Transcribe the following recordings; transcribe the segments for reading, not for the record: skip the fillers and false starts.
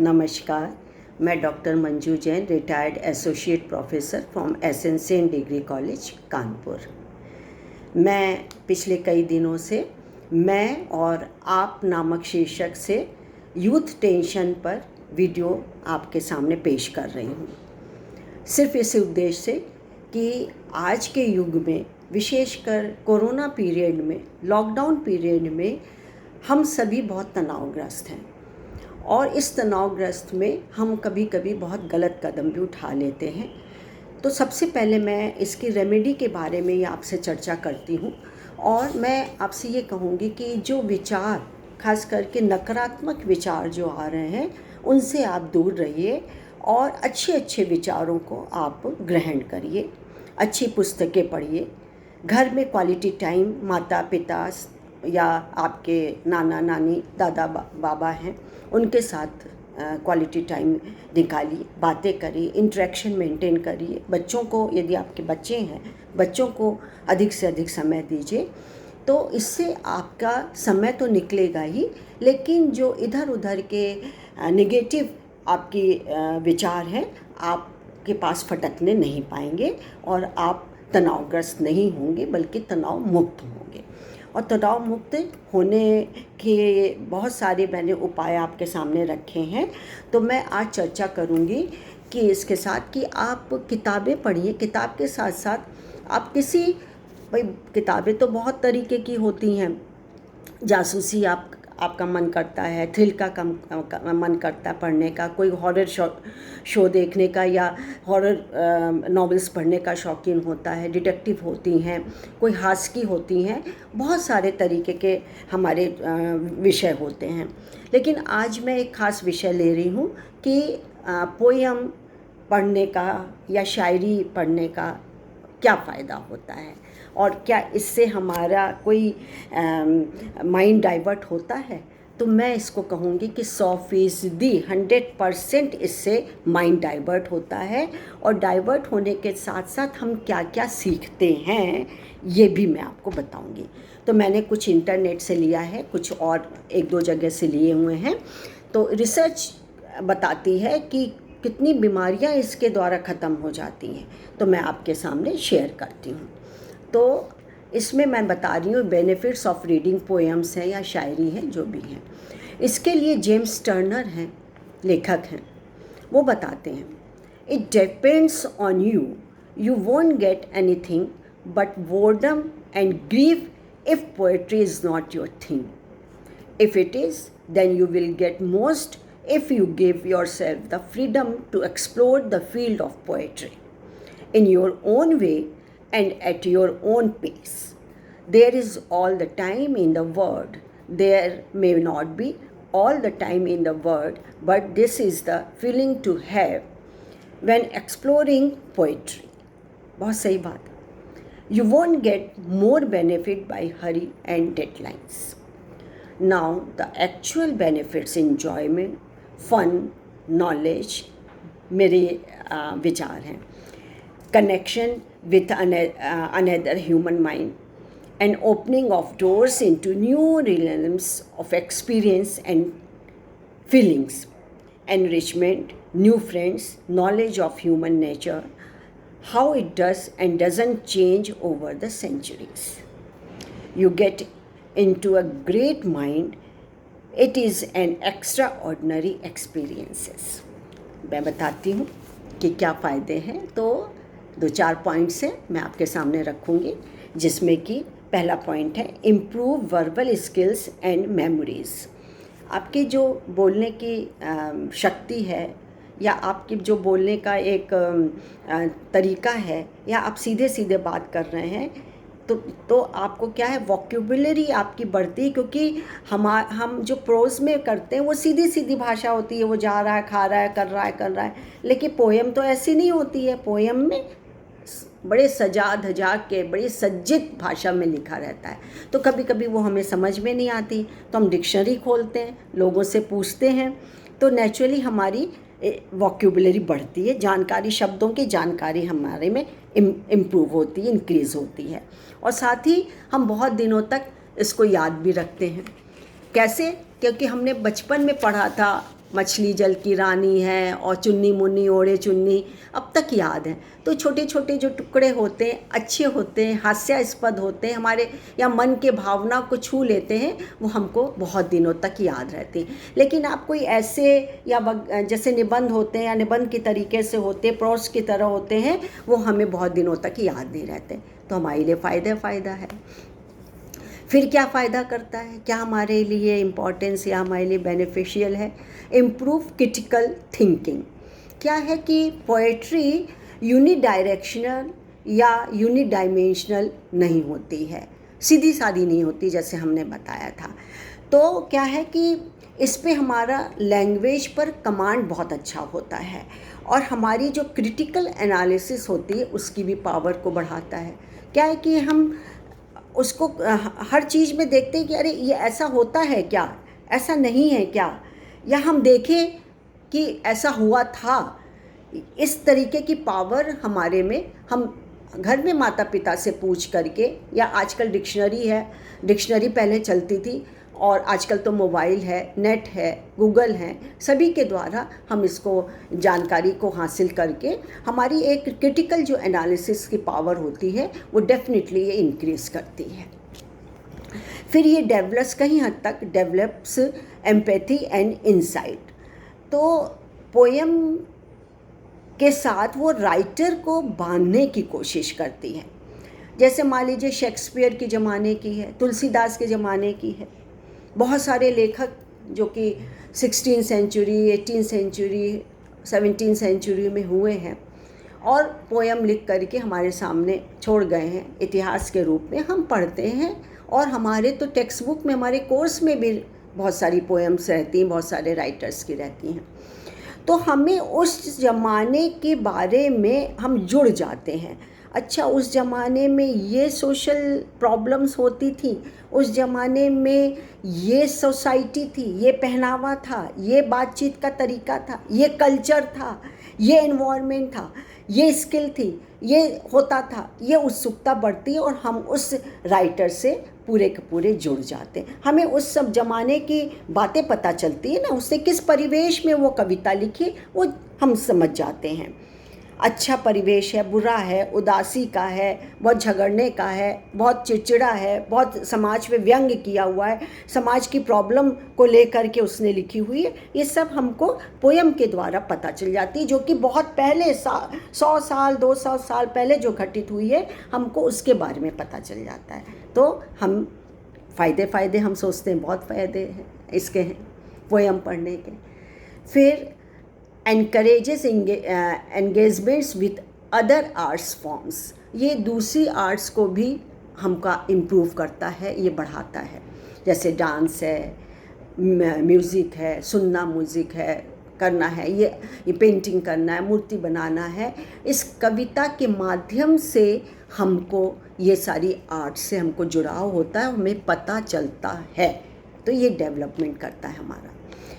नमस्कार। मैं doctor Manju Jain, retired associate professor from SN degree college Kanpur. मैं पिछले कई दिनों से मैं और आप नामक शीर्षक से यूथ टेंशन पर वीडियो आपके सामने पेश कर रही हूँ, सिर्फ इस उद्देश्य से कि आज के युग में, विशेषकर कोरोना पीरियड में, लॉकडाउन पीरियड में हम सभी बहुत तनावग्रस्त हैं और इस तनावग्रस्त में हम कभी कभी बहुत गलत कदम भी उठा लेते हैं। तो सबसे पहले मैं इसकी रेमेडी के बारे में ही आपसे चर्चा करती हूँ और मैं आपसे ये कहूँगी कि जो विचार, खास करके नकारात्मक विचार जो आ रहे हैं, उनसे आप दूर रहिए और अच्छे अच्छे विचारों को आप ग्रहण करिए। अच्छी पुस्तकें पढ़िए, घर में क्वालिटी टाइम माता पिता या आपके नाना नानी दादा बाबा हैं उनके साथ क्वालिटी टाइम निकालिए, बातें करिए, इंटरेक्शन मेंटेन करिए। बच्चों को, यदि आपके बच्चे हैं, बच्चों को अधिक से अधिक समय दीजिए। तो इससे आपका समय तो निकलेगा ही, लेकिन जो इधर उधर के नेगेटिव आपकी विचार हैं आपके पास फटकने नहीं पाएंगे और आप तनावग्रस्त नहीं होंगे बल्कि तनाव मुक्त होंगे। और तनाव मुक्त होने के बहुत सारे मैंने उपाय आपके सामने रखे हैं। तो मैं आज चर्चा करूंगी कि इसके साथ कि आप किताबें पढ़िए, किताब के साथ साथ आप भाई किताबें तो बहुत तरीके की होती हैं। जासूसी आपका मन करता है, थ्रिल का मन करता है पढ़ने का, कोई हॉरर शो देखने का या हॉरर नॉवेल्स पढ़ने का शौकीन होता है, डिटेक्टिव होती हैं, कोई हास्य की होती हैं, बहुत सारे तरीके के हमारे विषय होते हैं। लेकिन आज मैं एक ख़ास विषय ले रही हूँ कि पोयम पढ़ने का या शायरी पढ़ने का क्या फ़ायदा होता है और क्या इससे हमारा कोई माइंड डाइवर्ट होता है। तो मैं इसको कहूँगी कि 100% 100% इससे माइंड डाइवर्ट होता है। और डाइवर्ट होने के साथ साथ हम क्या क्या सीखते हैं ये भी मैं आपको बताऊँगी। तो मैंने कुछ इंटरनेट से लिया है, कुछ और एक दो जगह से लिए हुए हैं। तो रिसर्च बताती है कि कितनी बीमारियां इसके द्वारा ख़त्म हो जाती हैं। तो मैं आपके सामने शेयर करती हूँ। तो इसमें मैं बता रही हूँ बेनिफिट्स ऑफ रीडिंग पोएम्स हैं या शायरी हैं, जो भी हैं। इसके लिए जेम्स टर्नर हैं, लेखक हैं, वो बताते हैं, it depends on you, you won't get anything but boredom and grief if poetry is not your thing. If it is, then you will get most if you give yourself the freedom to explore the field of poetry in your own way and at your own pace. There is all the time in the world. There may not be all the time in the world, but this is the feeling to have when exploring poetry. बहुत सही बात. You won't get more benefit by hurry and deadlines. Now, the actual benefits, enjoyment, fun, knowledge, मेरे विचार हैं. Connection with another human mind, and opening of doors into new realms of experience and feelings, enrichment, new friends, knowledge of human nature, how it does and doesn't change over the centuries. You get into a great mind. It is an extraordinary experiences. मैं बताती हूँ कि क्या फ़ायदे हैं। तो 2-4 points हैं, मैं आपके सामने रखूँगी, जिसमें कि पहला पॉइंट है improve verbal skills and memories. आपकी जो बोलने की शक्ति है या आपकी जो बोलने का एक तरीका है, या आप सीधे सीधे बात कर रहे हैं, तो आपको क्या है, वोकैबुलरी आपकी बढ़ती है। क्योंकि हम जो प्रोज में करते हैं वो सीधी सीधी भाषा होती है, वो जा रहा है, खा रहा है, कर रहा है। लेकिन पोएम तो ऐसी नहीं होती है। पोएम में बड़े सजा धजा के, बड़ी सज्जित भाषा में लिखा रहता है। तो कभी कभी वो हमें समझ में नहीं आती, तो हम डिक्शनरी खोलते हैं, लोगों से पूछते हैं, तो नेचुरली हमारी वोकैबुलरी बढ़ती है, जानकारी, शब्दों की जानकारी हमारे में इम्प्रूव होती है, इंक्रीज़ होती है। और साथ ही हम बहुत दिनों तक इसको याद भी रखते हैं। कैसे? क्योंकि हमने बचपन में पढ़ा था, मछली जल की रानी है और चुन्नी मुन्नी ओढ़े चुन्नी अब तक याद है। तो छोटे छोटे जो टुकड़े होते हैं अच्छे होते हैं, हास्यास्पद होते हैं, हमारे या मन के भावना को छू लेते हैं, वो हमको बहुत दिनों तक याद रहते हैं। लेकिन आप कोई ऐसे या जैसे निबंध होते हैं या निबंध की तरीके से होते, प्रोस की तरह होते हैं, वो हमें बहुत दिनों तक याद नहीं रहते। तो हमारे लिए फ़ायदा है। फिर क्या फ़ायदा करता है, क्या हमारे लिए इम्पोर्टेंस या हमारे लिए बेनिफिशियल है? Improve critical thinking. क्या है कि पोएट्री यूनिडायरेक्शनल या यूनिडायमेंशनल नहीं होती है, सीधी सादी नहीं होती जैसे हमने बताया था। तो क्या है कि इस पे हमारा लैंग्वेज पर कमांड बहुत अच्छा होता है और हमारी जो क्रिटिकल एनालिसिस होती है उसकी भी पावर को बढ़ाता है। क्या है कि हम उसको हर चीज़ में देखते हैं कि अरे ये ऐसा होता है क्या, ऐसा नहीं है क्या, या हम देखें कि ऐसा हुआ था। इस तरीके की पावर हमारे में, हम घर में माता पिता से पूछ करके, या आजकल डिक्शनरी है, डिक्शनरी पहले चलती थी और आजकल तो मोबाइल है, नेट है, गूगल है, सभी के द्वारा हम इसको जानकारी को हासिल करके हमारी एक क्रिटिकल जो एनालिसिस की पावर होती है वो डेफिनेटली ये इंक्रीज़ करती है। फिर ये डेवलप्स कहीं हद तक डेवलप्स एम्पैथी एंड इंसाइट। तो पोएम के साथ वो राइटर को बांधने की कोशिश करती है। जैसे मान लीजिए शेक्सपियर के ज़माने की है, तुलसीदास के ज़माने की है, बहुत सारे लेखक जो कि 16th century, 18th century, 17th century में हुए हैं और पोएम लिख करके हमारे सामने छोड़ गए हैं, इतिहास के रूप में हम पढ़ते हैं। और हमारे तो टेक्स्ट बुक में, हमारे कोर्स में भी बहुत सारी पोएम्स रहती हैं, बहुत सारे राइटर्स की रहती हैं। तो हमें उस ज़माने के बारे में हम जुड़ जाते हैं। अच्छा, उस ज़माने में ये सोशल प्रॉब्लम्स होती थी, उस ज़माने में ये सोसाइटी थी, ये पहनावा था, ये बातचीत का तरीका था, ये कल्चर था, ये एनवायरनमेंट था, ये स्किल थी, ये होता था। ये उत्सुकता बढ़ती है और हम उस राइटर से पूरे के पूरे जुड़ जाते हैं। हमें उस सब ज़माने की बातें पता चलती है ना, उसने किस परिवेश में वो कविता लिखी वो हम समझ जाते हैं। अच्छा परिवेश है, बुरा है, उदासी का है, बहुत झगड़ने का है, बहुत चिड़चिड़ा है, बहुत समाज में व्यंग्य किया हुआ है, समाज की प्रॉब्लम को लेकर के उसने लिखी हुई है। ये सब हमको पोएम के द्वारा पता चल जाती है, जो कि बहुत पहले 100 साल 200 साल पहले जो घटित हुई है, हमको उसके बारे में पता चल जाता है। तो हम फ़ायदे हम सोचते हैं बहुत फ़ायदे हैं इसके हैं पोएम पढ़ने के। फिर encourages engagements with other arts forms। ये दूसरी आर्ट्स को भी हमका इम्प्रूव करता है, ये बढ़ाता है। जैसे डांस है, म्यूज़िक है, सुनना म्यूज़िक है, करना है, ये पेंटिंग करना है, मूर्ति बनाना है। इस कविता के माध्यम से हमको ये सारी आर्ट से हमको जुड़ाव होता है, हमें पता चलता है। तो ये डेवलपमेंट करता है हमारा।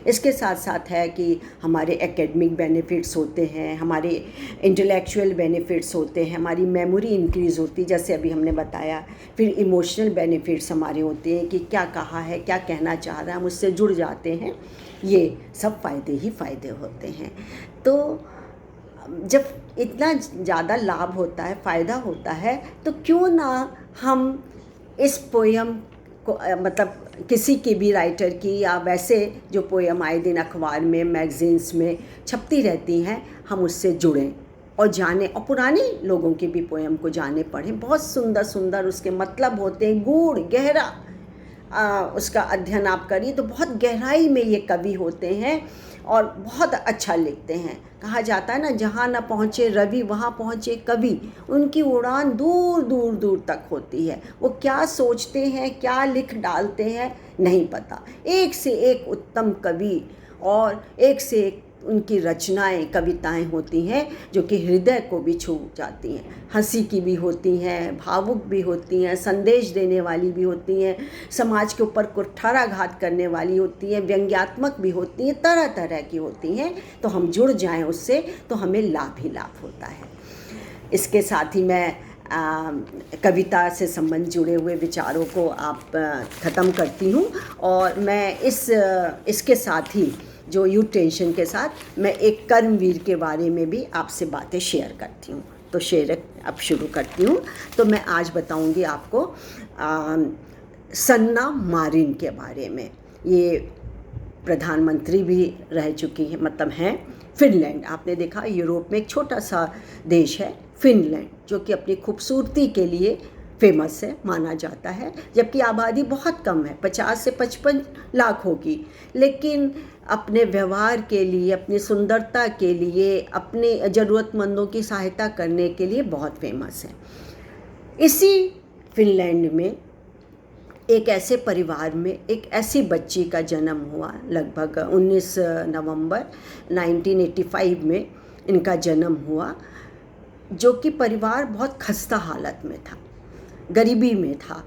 इसके साथ साथ है कि हमारे एकेडमिक बेनिफिट्स होते हैं, हमारे इंटेलेक्चुअल बेनिफिट्स होते हैं, हमारी मेमोरी इंक्रीज़ होती है जैसे अभी हमने बताया। फिर इमोशनल बेनिफिट्स हमारे होते हैं कि क्या कहा है, क्या कहना चाह रहा है, हम उससे जुड़ जाते हैं। ये सब फ़ायदे ही फ़ायदे होते हैं। तो जब इतना ज़्यादा लाभ होता है, फ़ायदा होता है, तो क्यों ना हम इस पोएम को मतलब किसी की भी राइटर की या वैसे जो पोएम आए दिन अखबार में, मैगज़ीन्स में छपती रहती हैं, हम उससे जुड़ें और जानें, और पुराने लोगों की भी पोएम को जाने पढ़ें। बहुत सुंदर सुंदर उसके मतलब होते हैं, गूढ़ गहरा उसका अध्ययन आप करिए तो बहुत गहराई में ये कवि होते हैं और बहुत अच्छा लिखते हैं। कहा जाता है ना, जहाँ न पहुँचे रवि वहाँ पहुँचे कवि। उनकी उड़ान दूर दूर दूर तक होती है। वो क्या सोचते हैं, क्या लिख डालते हैं, नहीं पता। एक से एक उत्तम कवि और एक से एक उनकी रचनाएं, कविताएं होती हैं जो कि हृदय को भी छू जाती हैं। हंसी की भी होती हैं, भावुक भी होती हैं, संदेश देने वाली भी होती हैं, समाज के ऊपर कुठाराघात करने वाली होती हैं, व्यंग्यात्मक भी होती हैं, तरह तरह की होती हैं। तो हम जुड़ जाएं उससे तो हमें लाभ ही लाभ होता है। इसके साथ ही मैं कविता से संबंध जुड़े हुए विचारों को ख़त्म करती हूँ और मैं इसके साथ ही जो युद्ध टेंशन के साथ मैं एक कर्मवीर के बारे में भी आपसे बातें शेयर करती हूँ। तो शेयर अब शुरू करती हूँ। तो मैं आज बताऊँगी आपको सन्ना मारिन के बारे में। ये प्रधानमंत्री भी रह चुकी है, मतलब हैं फिनलैंड। आपने देखा यूरोप में एक छोटा सा देश है फिनलैंड, जो कि अपनी खूबसूरती के लिए फेमस है, माना जाता है, जबकि आबादी बहुत कम है, 50 से 55 लाख होगी, लेकिन अपने व्यवहार के लिए, अपनी सुंदरता के लिए, अपने ज़रूरतमंदों की सहायता करने के लिए बहुत फेमस है। इसी फिनलैंड में एक ऐसे परिवार में एक ऐसी बच्ची का जन्म हुआ, लगभग 19 नवंबर 1985 में इनका जन्म हुआ, जो कि परिवार बहुत खस्ता हालत में था, गरीबी में था,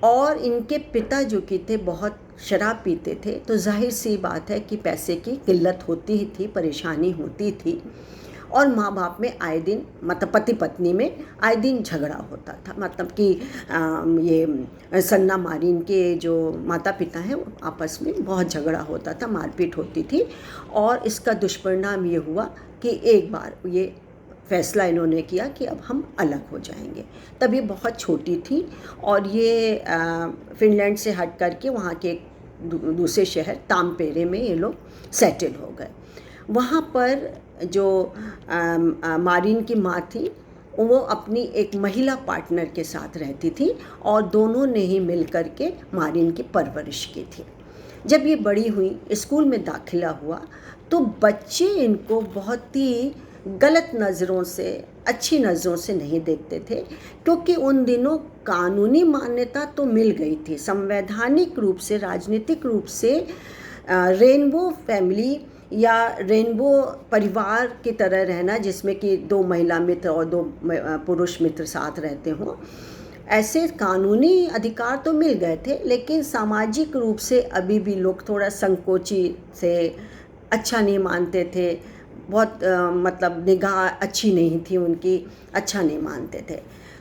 और इनके पिता जो कि थे बहुत शराब पीते थे। तो जाहिर सी बात है कि पैसे की किल्लत होती ही थी, परेशानी होती थी, और माँ बाप में आए दिन, मतलब पति पत्नी में आए दिन झगड़ा होता था। मतलब कि ये सन्ना मारिन के जो माता पिता हैं आपस में बहुत झगड़ा होता था, मारपीट होती थी, और इसका दुष्परिणाम ये हुआ कि एक बार ये फैसला इन्होंने किया कि अब हम अलग हो जाएंगे। तब ये बहुत छोटी थी, और ये फिनलैंड से हट करके वहाँ के एक दूसरे शहर तामपेरे में ये लोग सेटल हो गए। वहाँ पर जो मारिन की माँ थी, वो अपनी एक महिला पार्टनर के साथ रहती थी, और दोनों ने ही मिल कर के मारिन की परवरिश की थी। जब ये बड़ी हुई, स्कूल में दाखिला हुआ, तो बच्चे इनको बहुत ही गलत नज़रों से, अच्छी नज़रों से नहीं देखते थे, क्योंकि उन दिनों कानूनी मान्यता तो मिल गई थी, संवैधानिक रूप से, राजनीतिक रूप से रेनबो फैमिली या रेनबो परिवार की तरह रहना, जिसमें कि 2 महिला मित्र और 2 पुरुष मित्र साथ रहते हों, ऐसे कानूनी अधिकार तो मिल गए थे, लेकिन सामाजिक रूप से अभी भी लोग थोड़ा संकोची से, अच्छा नहीं मानते थे, बहुत मतलब निगाह अच्छी नहीं थी उनकी, अच्छा नहीं मानते थे।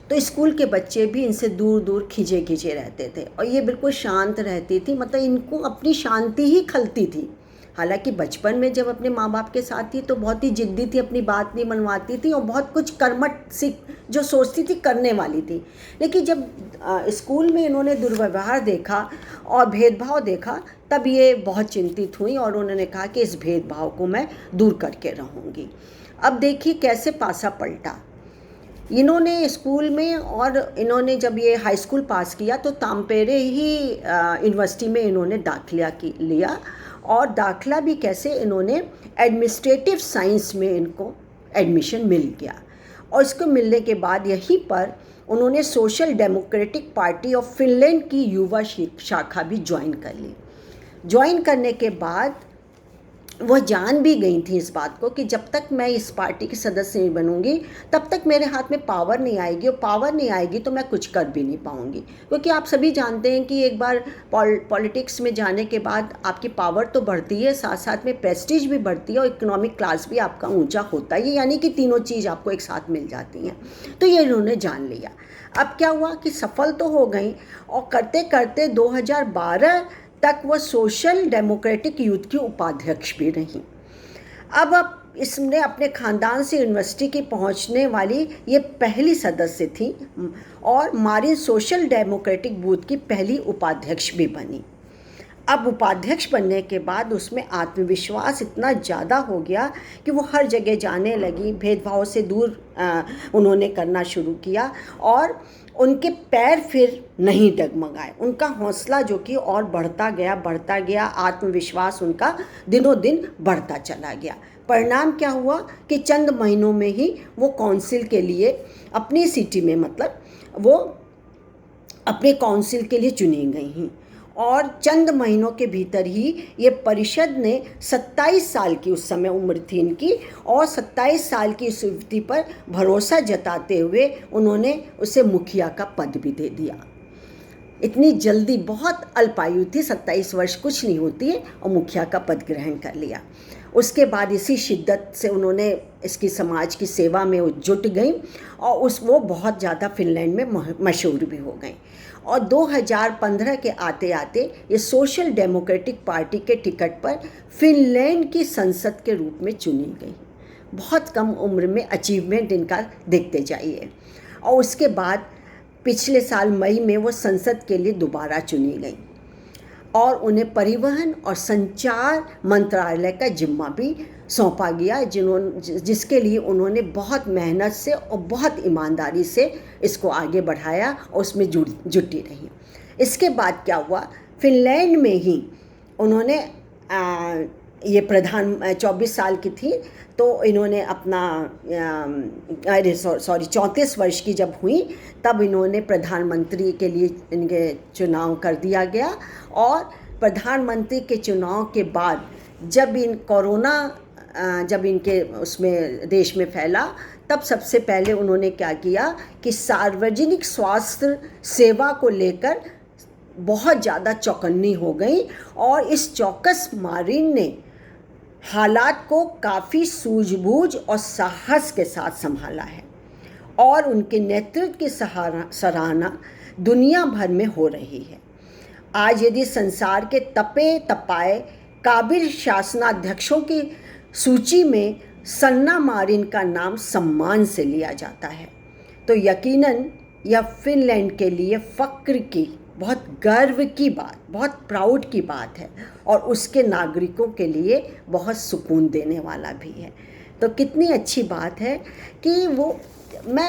तो स्कूल के बच्चे भी इनसे दूर दूर खिंचे खिंचे रहते थे, और ये बिल्कुल शांत रहती थी, मतलब इनको अपनी शांति ही खलती थी। हालांकि बचपन में जब अपने माँ बाप के साथ थी तो बहुत ही जिद्दी थी, अपनी बात नहीं मनवाती थी, और बहुत कुछ कर्मठ सी जो सोचती थी करने वाली थी। लेकिन जब स्कूल में इन्होंने दुर्व्यवहार देखा और भेदभाव देखा, तब ये बहुत चिंतित हुई, और उन्होंने कहा कि इस भेदभाव को मैं दूर करके रहूँगी। अब देखिए कैसे पासा पलटा। इन्होंने स्कूल में, और इन्होंने जब ये हाई स्कूल पास किया तो तामपेरे ही यूनिवर्सिटी में इन्होंने दाखिला लिया, और दाखिला भी कैसे, इन्होंने एडमिनिस्ट्रेटिव साइंस में इनको एडमिशन मिल गया। और इसको मिलने के बाद यहीं पर उन्होंने social democratic party of Finland की युवा शाखा भी ज्वाइन कर ली। ज्वाइन करने के बाद वह जान भी गई थी इस बात को कि जब तक मैं इस पार्टी की सदस्य नहीं बनूंगी, तब तक मेरे हाथ में पावर नहीं आएगी, और पावर नहीं आएगी तो मैं कुछ कर भी नहीं पाऊंगी। क्योंकि आप सभी जानते हैं कि एक बार पॉलिटिक्स में जाने के बाद आपकी पावर तो बढ़ती है, साथ साथ में प्रेस्टीज भी बढ़ती है, और इकोनॉमिक क्लास भी आपका ऊंचा होता है, यानी कि तीनों चीज़ आपको एक साथ मिल जाती हैं। तो ये इन्होंने जान लिया। अब क्या हुआ कि सफल तो हो गई, और करते करते 2012 तक वह सोशल डेमोक्रेटिक यूथ की उपाध्यक्ष भी रहीं। अब इसने अपने ख़ानदान से यूनिवर्सिटी की पहुंचने वाली ये पहली सदस्य थी, और मारिन सोशल डेमोक्रेटिक बूथ की पहली उपाध्यक्ष भी बनी। अब उपाध्यक्ष बनने के बाद उसमें आत्मविश्वास इतना ज़्यादा हो गया कि वो हर जगह जाने लगी, भेदभाव से दूर उन्होंने करना शुरू किया, और उनके पैर फिर नहीं डगमगाए। उनका हौसला जो कि और बढ़ता गया, आत्मविश्वास उनका दिनों दिन बढ़ता चला गया। परिणाम क्या हुआ कि चंद महीनों में ही वो काउंसिल के लिए अपनी सिटी में, मतलब वो अपने काउंसिल के लिए चुनी गई हैं, और चंद महीनों के भीतर ही ये परिषद ने 27 साल की उस समय उम्र थी इनकी, और 27 साल की इस युवती पर भरोसा जताते हुए उन्होंने उसे मुखिया का पद भी दे दिया। इतनी जल्दी, बहुत अल्पायु थी, 27 वर्ष कुछ नहीं होती है, और मुखिया का पद ग्रहण कर लिया। उसके बाद इसी शिद्दत से उन्होंने इसकी समाज की सेवा में जुट गई, और वो बहुत ज़्यादा फिनलैंड में मशहूर भी हो गई। और 2015 के आते आते ये सोशल डेमोक्रेटिक पार्टी के टिकट पर फिनलैंड की संसद के रूप में चुनी गई। बहुत कम उम्र में अचीवमेंट इनका देखते जाइए। और उसके बाद पिछले साल मई में वो संसद के लिए दोबारा चुनी गई और उन्हें परिवहन और संचार मंत्रालय का जिम्मा भी सौंपा गया, जिसके लिए उन्होंने बहुत मेहनत से और बहुत ईमानदारी से इसको आगे बढ़ाया और उसमें जुटी रही। इसके बाद क्या हुआ, फिनलैंड में ही उन्होंने ये प्रधान 24 साल की थी तो इन्होंने अपना 34 वर्ष की जब हुई तब इन्होंने प्रधानमंत्री के लिए इनके चुनाव कर दिया गया। और प्रधानमंत्री के चुनाव के बाद जब कोरोना जब इनके उसमें देश में फैला तब सबसे पहले उन्होंने क्या किया कि सार्वजनिक स्वास्थ्य सेवा को लेकर बहुत ज़्यादा चौकन्नी हो गई और इस चौकस मारिन ने हालात को काफ़ी सूझबूझ और साहस के साथ संभाला है और उनके नेतृत्व की सराहना दुनिया भर में हो रही है। आज यदि संसार के तपे तपाए काबिल शासनाध्यक्षों की सूची में सन्ना मारिन का नाम सम्मान से लिया जाता है तो यकीनन यह फिनलैंड के लिए फ़क्र की, बहुत गर्व की बात, बहुत प्राउड की बात है और उसके नागरिकों के लिए बहुत सुकून देने वाला भी है। तो कितनी अच्छी बात है कि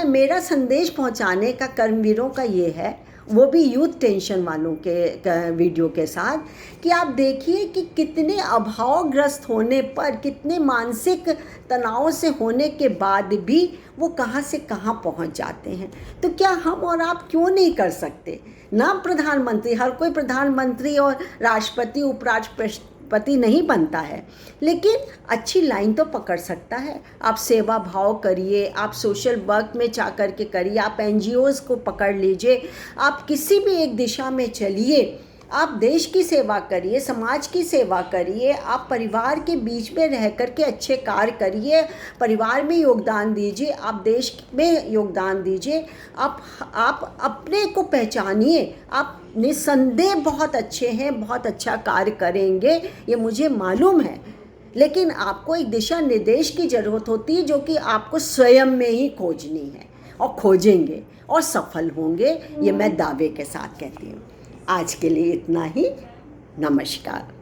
मेरा संदेश पहुंचाने का कर्मवीरों का ये है, वो भी यूथ टेंशन वालों के वीडियो के साथ, कि आप देखिए कि कितने अभावग्रस्त होने पर, कितने मानसिक तनाव से होने के बाद भी वो कहाँ से कहाँ पहुँच जाते हैं। तो क्या हम और आप क्यों नहीं कर सकते? ना प्रधानमंत्री, हर कोई प्रधानमंत्री और राष्ट्रपति उपराष्ट्रपति नहीं बनता है, लेकिन अच्छी लाइन तो पकड़ सकता है। आप सेवा भाव करिए, आप सोशल वर्क में जा कर के करिए, आप NGOs को पकड़ लीजिए, आप किसी भी एक दिशा में चलिए, आप देश की सेवा करिए, समाज की सेवा करिए, आप परिवार के बीच में रह कर के अच्छे कार्य करिए, परिवार में योगदान दीजिए, आप देश में योगदान दीजिए, आप अपने को पहचानिए। आप निस्संदेह बहुत अच्छे हैं, बहुत अच्छा कार्य करेंगे, ये मुझे मालूम है, लेकिन आपको एक दिशा निर्देश की ज़रूरत होती है जो कि आपको स्वयं में ही खोजनी है और खोजेंगे और सफल होंगे, ये मैं दावे के साथ कहती हूँ। आज के लिए इतना ही। नमस्कार।